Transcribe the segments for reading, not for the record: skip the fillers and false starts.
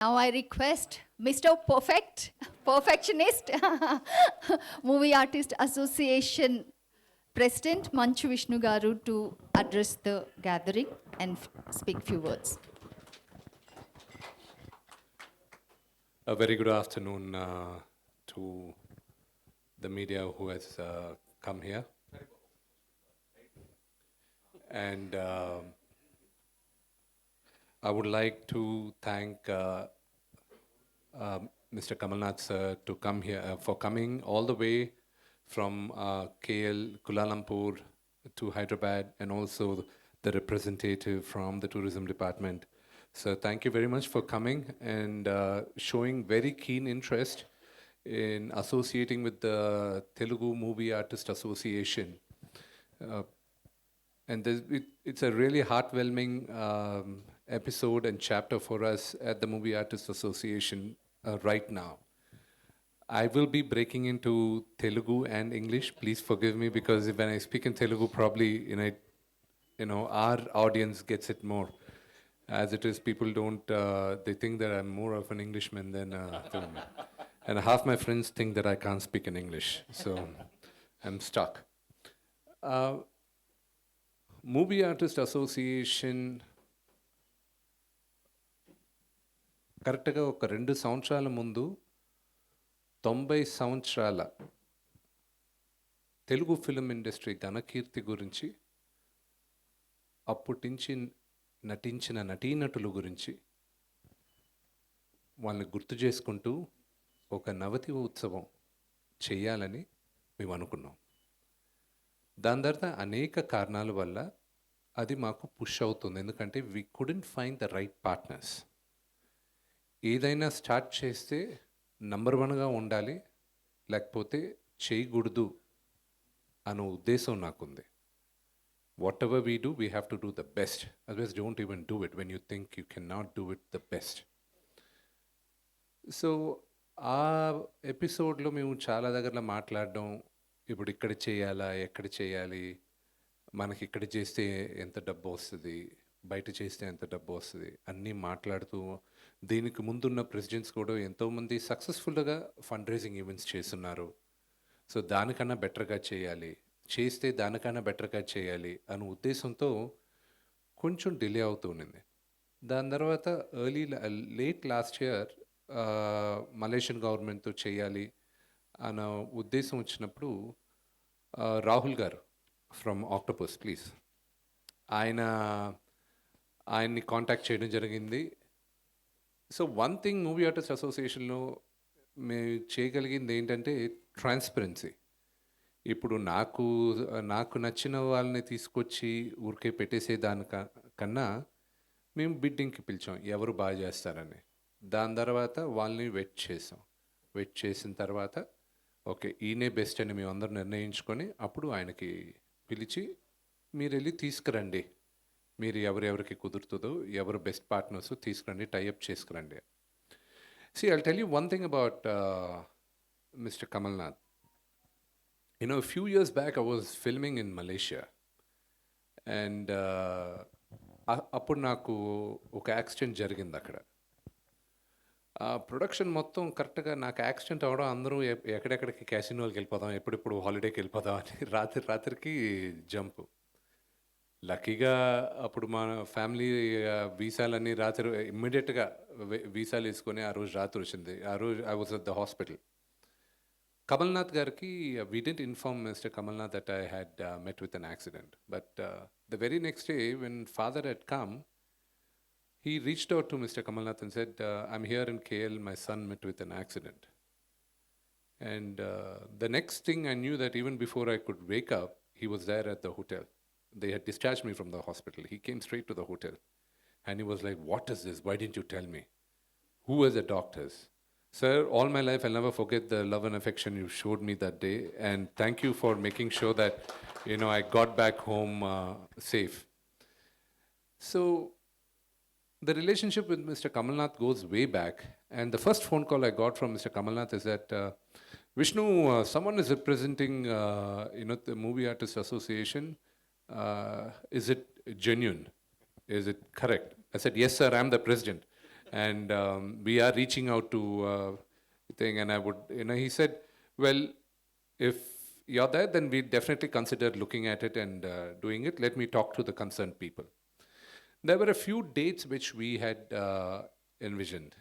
Now I request Mr. Perfectionist, Movie Artist Association President Manchu Vishnu Garu to address the gathering and speak few words. A very good afternoon to the media who has come here. And I would like to thank Mr. Kamalnath sir to come here for coming all the way from KL, Kuala Lumpur to Hyderabad, and also the representative from the tourism department. So thank you very much for coming and showing very keen interest in associating with the Telugu Movie Artist Association. And it's a really heartwarming episode and chapter for us at the Movie Artists Association right now. I will be breaking into Telugu and English. Please forgive me, because when I speak in Telugu, probably our audience gets it more. As it is, people don't. They think that I'm more of an Englishman than a Telugu. And half my friends think that I can't speak in English, so I'm stuck. Movie artist association కరెక్ట్గా ఒక 2 సంవత్సరాల ముందు 90 సంవత్సరాల Telugu film industry ఘనకీర్తి గురించి, అప్పటి నుంచి నటించిన నటీనటుల గురించి వాళ్ళని గుర్తు చేసుకుంటూ ఒక నవతి ఉత్సవం చేయాలని మేము అనుకున్నాం. దాని తర్వాత అనేక కారణాల వల్ల అది మాకు పుష్ అవుతుంది. ఎందుకంటే we couldn't find the right partners. ఏదైనా స్టార్ట్ చేస్తే నంబర్ 1గా ఉండాలి, లేకపోతే చేయకూడదు అనే ఉద్దేశం నాకుంది. What ever we do, we have to do the best. Otherwise don't even do it when you think you can not do it the best. So ఆ ఎపిసోడ్లో మేము చాలా దగ్గరలో మాట్లాడడం, ఇప్పుడు ఇక్కడ చేయాలా, ఎక్కడ చేయాలి, మనకి ఇక్కడ చేస్తే ఎంత డబ్బు వస్తుంది, బయట చేస్తే ఎంత డబ్బు వస్తుంది అన్నీ మాట్లాడుతూ, దీనికి ముందున్న ప్రెసిడెంట్స్ కూడా ఎంతోమంది సక్సెస్ఫుల్గా ఫండ్ రైజింగ్ ఈవెంట్స్ చేస్తున్నారు. సో దానికన్నా బెటర్గా చేయాలి, చేస్తే దానికన్నా బెటర్గా చేయాలి అనే ఉద్దేశంతో కొంచెం డిలే అవుతూ ఉండింది. దాని తర్వాత లేట్ లాస్ట్ ఇయర్ మలేషియన్ గవర్నమెంట్తో చేయాలి అన్న ఉద్దేశం వచ్చినప్పుడు Rahul garu from Octopus, please, ఆయన్ని కాంటాక్ట్ చేయడం జరిగింది. So one thing movie artist అసోసియేషన్లో మేము చేయగలిగింది ఏంటంటే ట్రాన్స్పరెన్సీ. ఇప్పుడు నాకు నచ్చిన వాళ్ళని తీసుకొచ్చి ఊరికే పెట్టేసే దానికన్నా మేము బిడ్డింగ్కి పిలిచాం ఎవరు బాగా చేస్తారని. దాని తర్వాత వాళ్ళని వెయిట్ చేసిన తర్వాత ఓకే ఈయనే బెస్ట్ అని మేము అందరూ నిర్ణయించుకొని అప్పుడు ఆయనకి పిలిచి మీరు వెళ్ళి తీసుకురండి, మీరు ఎవరెవరికి కుదురుతుందో ఎవరు బెస్ట్ పార్ట్నర్స్ తీసుకురండి, tie up చేసుకురండి. See, I'll tell you one thing about Mr. Kamal Nath. A few years back I was filming in Malaysia, and అప్పుడు నాకు ఒక యాక్సిడెంట్ జరిగింది అక్కడ. ప్రొడక్షన్ మొత్తం కరెక్ట్గా నాకు యాక్సిడెంట్ అవ్వడం, అందరూ ఎక్కడెక్కడికి క్యాసినోకి వెళ్ళిపోదాం, ఎప్పుడెప్పుడు హాలిడేకి వెళ్ళిపోదాం అని రాత్రికి జంప్. లక్కీగా అప్పుడు మన ఫ్యామిలీ వీసాలన్నీ రాత్రి ఇమ్మీడియట్గా వీసాలు వేసుకొని ఆ రోజు రాత్రి వచ్చింది. ఆ రోజు I was at the hospital. Kamalnath గారికి we didn't inform mister Kamalnath that I had met with an accident. But the very next day when father had come, he reached out to Mr. Kamalnath and said, I'm here in KL, my son met with an accident. And the next thing I knew that even before I could wake up, he was there at the hotel. They had discharged me from the hospital. He came straight to the hotel. And he was like, what is this? Why didn't you tell me? Who were the doctors? Sir, all my life I'll never forget the love and affection you showed me that day. And thank you for making sure that, I got back home safe. So the relationship with Mr. Kamalnath goes way back, and the first phone call I got from Mr. Kamalnath is that, Vishnu, someone is representing, the Movie Artist Association. Is it genuine? Is it correct? I said, yes, sir, I'm the president. and we are reaching out to thing. And I would, he said, well, if you're there, then we definitely consider looking at it and doing it. Let me talk to the concerned people. There were a few dates which we had envisioned,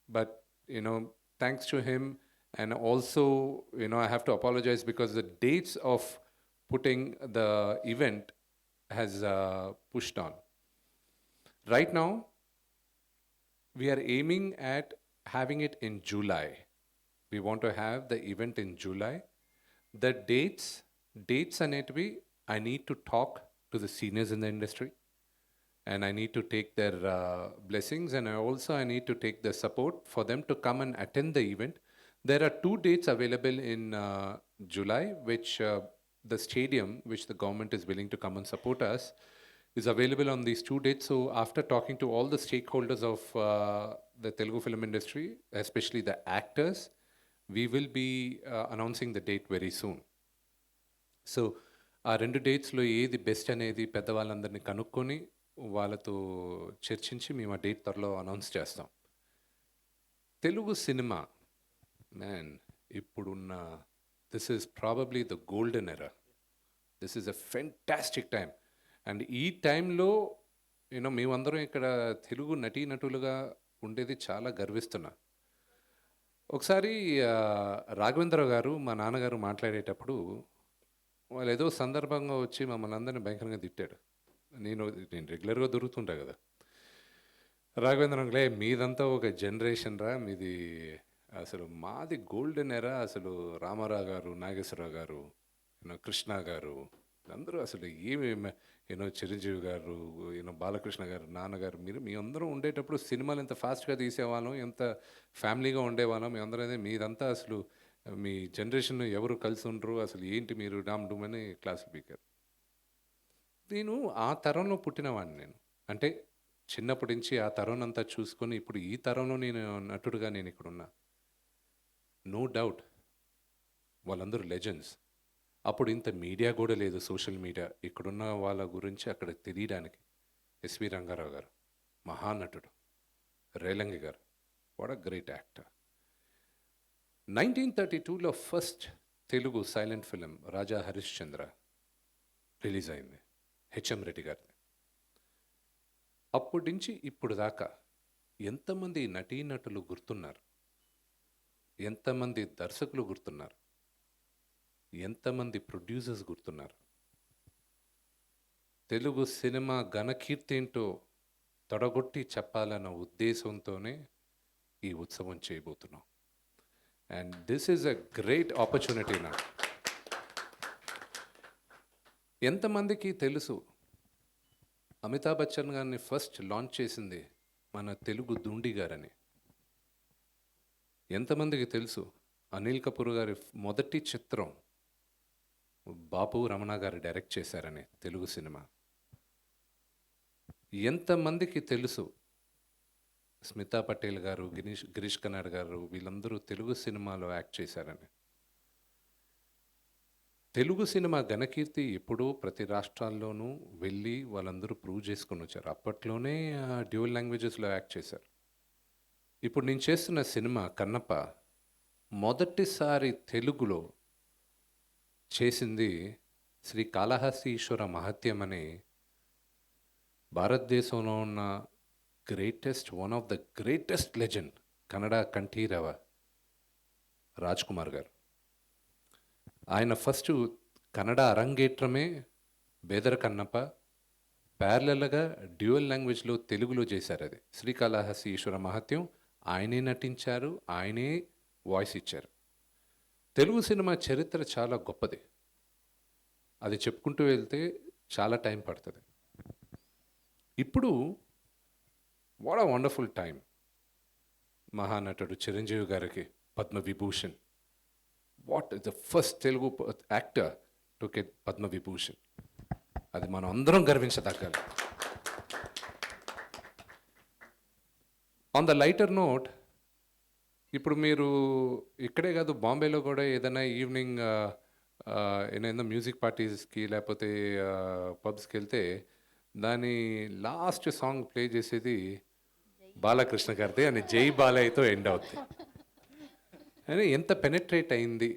but thanks to him, and also I have to apologize because the dates of putting the event has pushed on. Right now, we are aiming at having it in July. We want to have the event in July. The dates అనేటివి I need to talk to the seniors in the industry, and I need to take their blessings, and I need to take the support for them to come and attend the event. There are 2 dates available in July, which the stadium, which the government is willing to come and support us, is available on these 2 dates. So after talking to all the stakeholders of the Telugu film industry, especially the actors, we will be announcing the date very soon. So ఆ 2 డేట్స్లో ఏది best అనేది పెద్దవాళ్ళందరినీ కనుక్కొని వాళ్ళతో చర్చించి మేము ఆ date త్వరలో announce చేస్తాం. తెలుగు సినిమా మ్యాన్ ఇప్పుడున్న this is probably the golden era. This is a fantastic time. And ఈ టైంలో మేమందరం ఇక్కడ తెలుగు నటీనటులుగా ఉండేది చాలా గర్విస్తున్నా. ఒకసారి రాఘవేంద్రరావు గారు మా నాన్నగారు మాట్లాడేటప్పుడు వాళ్ళు ఏదో సందర్భంగా వచ్చి మమ్మల్ని అందరినీ భయంకరంగా తిట్టాడు. నేను రెగ్యులర్గా దొరుకుతుంటా కదా. రాఘవేంద్రంలే మీదంతా ఒక జనరేషన్ రా, మీది అసలు మాది గోల్డెన్ ఎరా. అసలు రామారావు గారు, నాగేశ్వరరావు గారు, కృష్ణ గారు, అందరూ అసలు ఏమి చిరంజీవి గారు, బాలకృష్ణ గారు, నాన్నగారు, మీ అందరూ ఉండేటప్పుడు సినిమాలు ఎంత ఫాస్ట్గా తీసేవాళ్ళం, ఎంత ఫ్యామిలీగా ఉండేవాళ్ళం. మీ అందరూ మీదంతా అసలు మీ జనరేషన్ ఎవరు కలిసి ఉండరు, అసలు ఏంటి మీరు డామ్ డూమ్ అని క్లాసులు పీకారు. నేను ఆ తరంలో పుట్టినవాడిని. నేను అంటే చిన్నప్పటి నుంచి ఆ తరం అంతా చూసుకొని ఇప్పుడు ఈ తరంలో నేను నటుడుగా నేను ఇక్కడ ఉన్నా. నో డౌట్ వాళ్ళందరూ లెజెండ్స్. అప్పుడు ఇంత మీడియా కూడా లేదు, సోషల్ మీడియా. ఇక్కడున్న వాళ్ళ గురించి అక్కడ తెలియడానికి ఎస్వి రంగారావు గారు మహానటుడు, Relangi garu what a great actor. 1932లో first Telugu silent film Raja Harishchandra release అయింది, హెచ్ఎం రెడ్డి గారిది. అప్పటి నుంచి ఇప్పుడు దాకా ఎంతమంది నటీనటులు గుర్తున్నారు, ఎంతమంది దర్శకులు గుర్తున్నారు, ఎంతమంది ప్రొడ్యూసర్స్ గుర్తున్నారు. తెలుగు సినిమా ఘనకీర్తి ఏంటో తొడగొట్టి చెప్పాలన్న ఉద్దేశంతోనే ఈ ఉత్సవం చేయబోతున్నాం. And this is a great opportunity. నాకు ఎంతమందికి తెలుసు అమితాబ్ బచ్చన్ గారిని ఫస్ట్ లాంచ్ చేసింది మన తెలుగు దుండి గారని? ఎంతమందికి తెలుసు అనిల్ కపూర్ గారి మొదటి చిత్రం బాపు రమణ గారు డైరెక్ట్ చేశారని తెలుగు సినిమా? ఎంతమందికి తెలుసు స్మితా పటేల్ గారు, గిరీష్ కర్నాడ్ గారు, వీళ్ళందరూ తెలుగు సినిమాలో యాక్ట్ చేశారని? తెలుగు సినిమా ఘనకీర్తి ఎప్పుడూ ప్రతి రాష్ట్రాల్లోనూ వెళ్ళి వాళ్ళందరూ ప్రూవ్ చేసుకొని వచ్చారు. అప్పట్లోనే డ్యూయల్ లాంగ్వేజెస్లో యాక్ట్ చేశారు. ఇప్పుడు నేను చేస్తున్న సినిమా కన్నప్ప మొదటిసారి తెలుగులో చేసింది శ్రీ కాళహస్తి ఈశ్వర మహత్యం అనే భారతదేశంలో ఉన్న one of the greatest legend Kannada Kanteerava Raj Kumar garu. ఆయన ఫస్ట్ కన్నడ అరంగేట్రమే బేదర కన్నప్ప, ప్యారలల్గా డ్యూయల్ లాంగ్వేజ్లో తెలుగులో చేశారు. అది శ్రీకాళహస్తి ఈశ్వర మహత్యం. ఆయనే నటించారు, ఆయనే వాయిస్ ఇచ్చారు. తెలుగు సినిమా చరిత్ర చాలా గొప్పది. అది చెప్పుకుంటూ వెళ్తే చాలా టైం పడుతుంది. ఇప్పుడు వాట్ అ వండర్ఫుల్ టైం. మహానటుడు చిరంజీవి గారికి Padma Vibhushan. What is the first Telugu actor to get Padma Vibhushan. అది మనం అందరం గర్వించదగ్గాలి. ఆన్ ద లైటర్ నోట్, ఇప్పుడు మీరు ఇక్కడే కాదు బాంబేలో కూడా ఏదైనా ఈవినింగ్ ఏదైనా మ్యూజిక్ పార్టీస్కి లేకపోతే పబ్స్కి వెళ్తే దాని లాస్ట్ సాంగ్ ప్లే చేసేది బాలకృష్ణ గారిది అని జై బాలయ్యతో ఎండ్ అవుద్ది. అని ఎంత పెనెట్రేట్ అయింది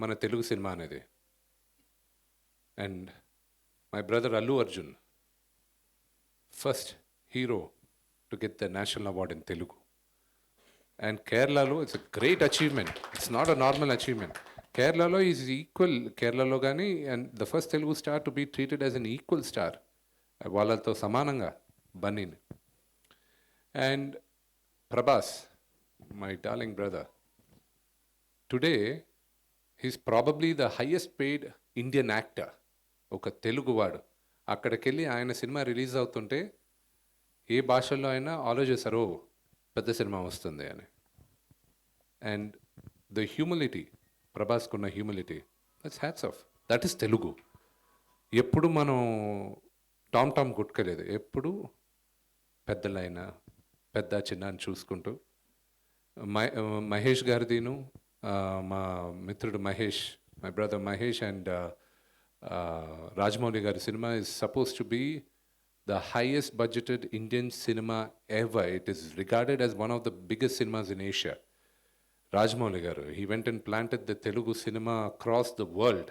మన తెలుగు సినిమా అనేది. And my brother Allu Arjun, first hero to get the national award in Telugu. And కేరళలో it's a great achievement, it's not a normal achievement. కేరళలో ఈజ్ ఈక్వల్, కేరళలో కానీ and the first Telugu star to be treated as an equal star, వాళ్ళతో సమానంగా బన్నీని. And Prabhas, my darling brother, today he's probably the highest paid Indian actor. ఒక తెలుగువాడు అక్కడికి వెళ్ళి ఆయన సినిమా రిలీజ్ అవుతుంటే ఏ భాషల్లో అయినా ఆలోచిస్తారు, "ఓ, పెద్ద సినిమా వస్తుంది" అని. అండ్ ద హ్యూమిలిటీ, ప్రభాస్కున్న humility, that's hats off. That is Telugu. ఎప్పుడు మనం టామ్ టామ్ కొట్టుకోలేదు, ఎప్పుడు పెద్దలైనా పెద్ద చిన్న అని చూసుకుంటూ. మహేష్ గారిదిను, మా మిత్రుడు Mahesh, my brother Mahesh and Rajamouli గారి cinema is supposed to be the highest budgeted Indian cinema ever. It is regarded as one of the biggest cinemas in Asia. Rajamouli garu, he went and planted the Telugu cinema across the world.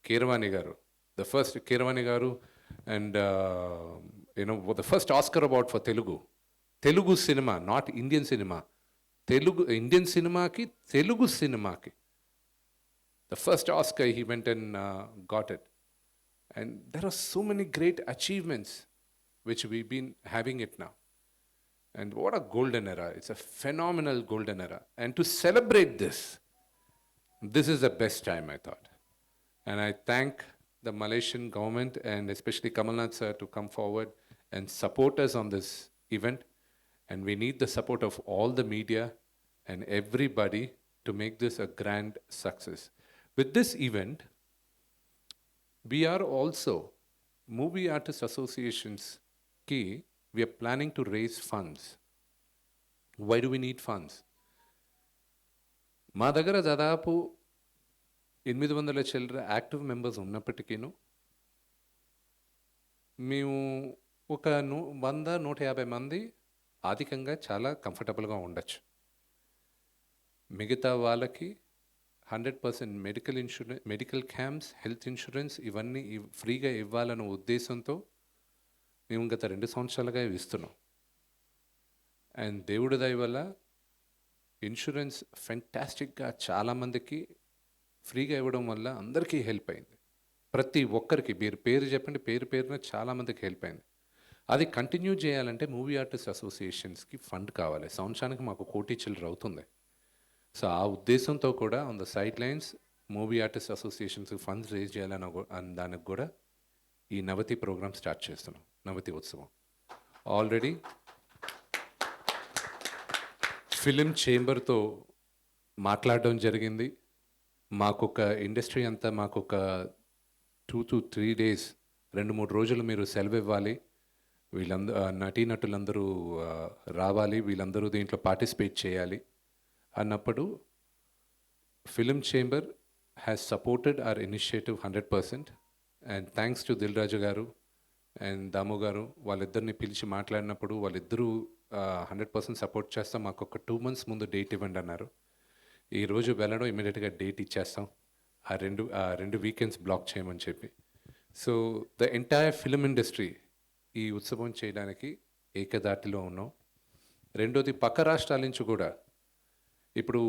Keeravani garu, the first Keeravani garu, and the first Oscar award for Telugu cinema, not Indian cinema. Indian cinema ki Telugu cinema ki the first Oscar he went and got it. And there are so many great achievements which we've been having it now. And what a golden era. It's a phenomenal golden era. And to celebrate this is the best time, I thought. And I thank the Malaysian government and especially Kamal Nath sir to come forward and support us on this event. And we need the support of all the media and everybody to make this a grand success. With this event, we are also, Movie Artists Associations ki, we are planning to raise funds. Why do we need funds? మా దగ్గర దాదాపు 800 చిల్లర active members ఉన్నప్పటికీను మేము ఒక 100-150 మంది ఆర్థికంగా చాలా కంఫర్టబుల్గా ఉండొచ్చు. మిగతా వాళ్ళకి 100% medical insurance, medical camps, health insurance ఇవన్నీ ఫ్రీగా ఇవ్వాలన్న ఉద్దేశంతో మేము గత 2 సంవత్సరాలుగా ఇస్తున్నాం. అండ్ దేవుడి దయ వల్ల ఇన్సూరెన్స్ ఫెంటాస్టిక్గా చాలామందికి ఫ్రీగా ఇవ్వడం వల్ల అందరికీ హెల్ప్ అయింది. ప్రతి ఒక్కరికి మీరు పేరు చెప్పండి, పేరున చాలామందికి హెల్ప్ అయింది. అది కంటిన్యూ చేయాలంటే మూవీ ఆర్టిస్ట్ అసోసియేషన్స్కి ఫండ్ కావాలి. సంవత్సరానికి మాకు 1 కోటి చిల్లర అవుతుంది. సో ఆ ఉద్దేశంతో కూడా on the side lines movie artist అసోసియేషన్స్కి ఫండ్స్ రేజ్ చేయాలని దానికి కూడా ఈ నవతి ప్రోగ్రామ్ స్టార్ట్ చేస్తున్నాం, నవతి ఉత్సవం. ఆల్రెడీ ఫిలిం చేంబర్తో మాట్లాడడం జరిగింది. మాకొక ఇండస్ట్రీ అంతా మాకొక 2 to 3 days, 2-3 రోజులు మీరు సెలవు ఇవ్వాలి, వీళ్ళందరూ నటీనటులందరూ రావాలి, వీళ్ళందరూ దీంట్లో పార్టిసిపేట్ చేయాలి అన్నప్పుడు film chamber has supported our initiative 100%. And thanks to Dil Raju garu and దాము గారు, వాళ్ళిద్దరిని పిలిచి మాట్లాడినప్పుడు వాళ్ళిద్దరూ 100% సపోర్ట్ చేస్తాం, మాకు ఒక 2 months ముందు డేట్ ఇవ్వండి అన్నారు. ఈరోజు వెళ్ళడం ఇమీడియట్గా డేట్ ఇచ్చేస్తాం, ఆ రెండు వీకెండ్స్ బ్లాక్ చేయమని చెప్పి. So the entire film industry ఈ ఉత్సవం చేయడానికి ఏకదాటిలో ఉన్నాం. రెండోది, పక్క రాష్ట్రాల నుంచి కూడా ఇప్పుడు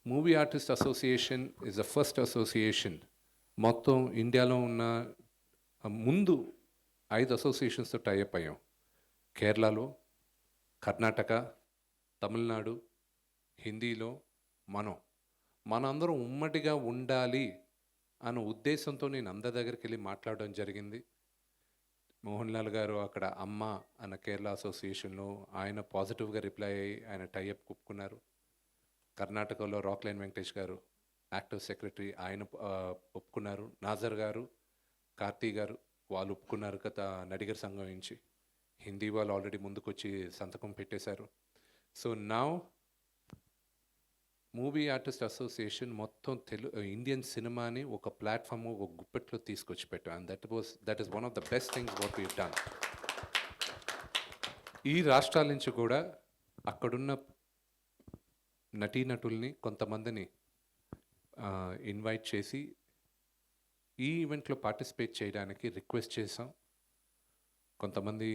movie artist association is the first association మొత్తం ఇండియాలో ఉన్న ముందు 5 అసోసియేషన్స్తో టైఅప్ అయ్యాం. కేరళలో, కర్ణాటక, తమిళనాడు, హిందీలో మనందరం ఉమ్మడిగా ఉండాలి అన్న ఉద్దేశంతో నేను అందరి దగ్గరికి వెళ్ళి మాట్లాడడం జరిగింది. మోహన్ లాల్ గారు అక్కడ అమ్మ అన్న కేరళ అసోసియేషన్లో ఆయన పాజిటివ్గా రిప్లై అయ్యి ఆయన టైఅప్ ఒప్పుకున్నారు. కర్ణాటకలో రాక్లైన్ వెంకటేష్ గారు యాక్టివ్ సెక్రటరీ, ఆయన ఒప్పుకున్నారు. నాజర్ గారు, కార్తీ గారు వాళ్ళు ఒప్పుకున్నారు గత నడిగర్ సంఘం నుంచి. హిందీ వాళ్ళు ఆల్రెడీ ముందుకొచ్చి సంతకం పెట్టేశారు. So now movie artist association మొత్తం ఇండియన్ సినిమాని ఒక ప్లాట్ఫామ్, ఒక గుప్పెట్లో తీసుకొచ్చి పెట్టాం. And that is one of the best things what we done. ఈ రాష్ట్రాల నుంచి కూడా అక్కడున్న నటీనటుల్ని కొంతమందిని ఇన్వైట్ చేసి ఈ ఈవెంట్లో పార్టిసిపేట్ చేయడానికి రిక్వెస్ట్ చేసాం. కొంతమంది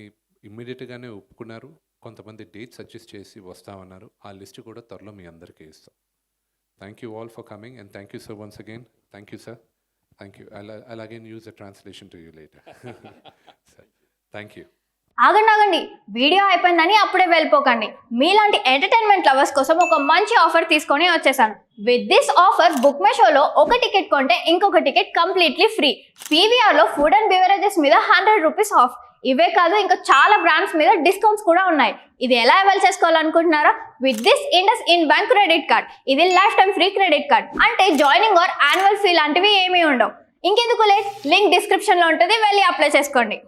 ఇమ్మీడియట్గానే ఒప్పుకున్నారు, కొంతమంది డేట్ సజెస్ట్ చేసి వస్తామన్నారు. ఆ లిస్ట్ కూడా త్వరలో మీ అందరికీ ఇస్తాం. Thank you all for coming and thank you sir once again. Thank you sir. Thank you. I'll again use a translation to you later. Sir, thank you. ఆగండి, వీడియో అయిపోయిందని అప్పుడే వెళ్ళిపోకండి. మీలాంటి ఎంటర్టైన్మెంట్ లవర్స్ కోసం ఒక మంచి ఆఫర్ తీసుకొని వచ్చేసాను. With this offer book my షోలో ఒక టికెట్ కొంటే ఇంకొక టికెట్ కంప్లీట్లీ ఫ్రీ. పీవీఆర్లో ఫుడ్ అండ్ బెవరేజెస్ మీద 100 రూపీస్ ఆఫ్. ఇవే కాదు, ఇంకా చాలా బ్రాండ్స్ మీద డిస్కౌంట్స్ కూడా ఉన్నాయి. ఇది ఎలా అవైల్ చేసుకోవాలనుకుంటున్నారా? With this IndusInd bank credit card. ఇది lifetime free credit card. అంటే జాయినింగ్ ఆర్ యాన్యువల్ ఫీ లాంటివి ఏమీ ఉండవు. ఇంకెందుకు లేట్, లింక్ డిస్క్రిప్షన్లో ఉంటుంది, వెళ్ళి అప్లై చేసుకోండి.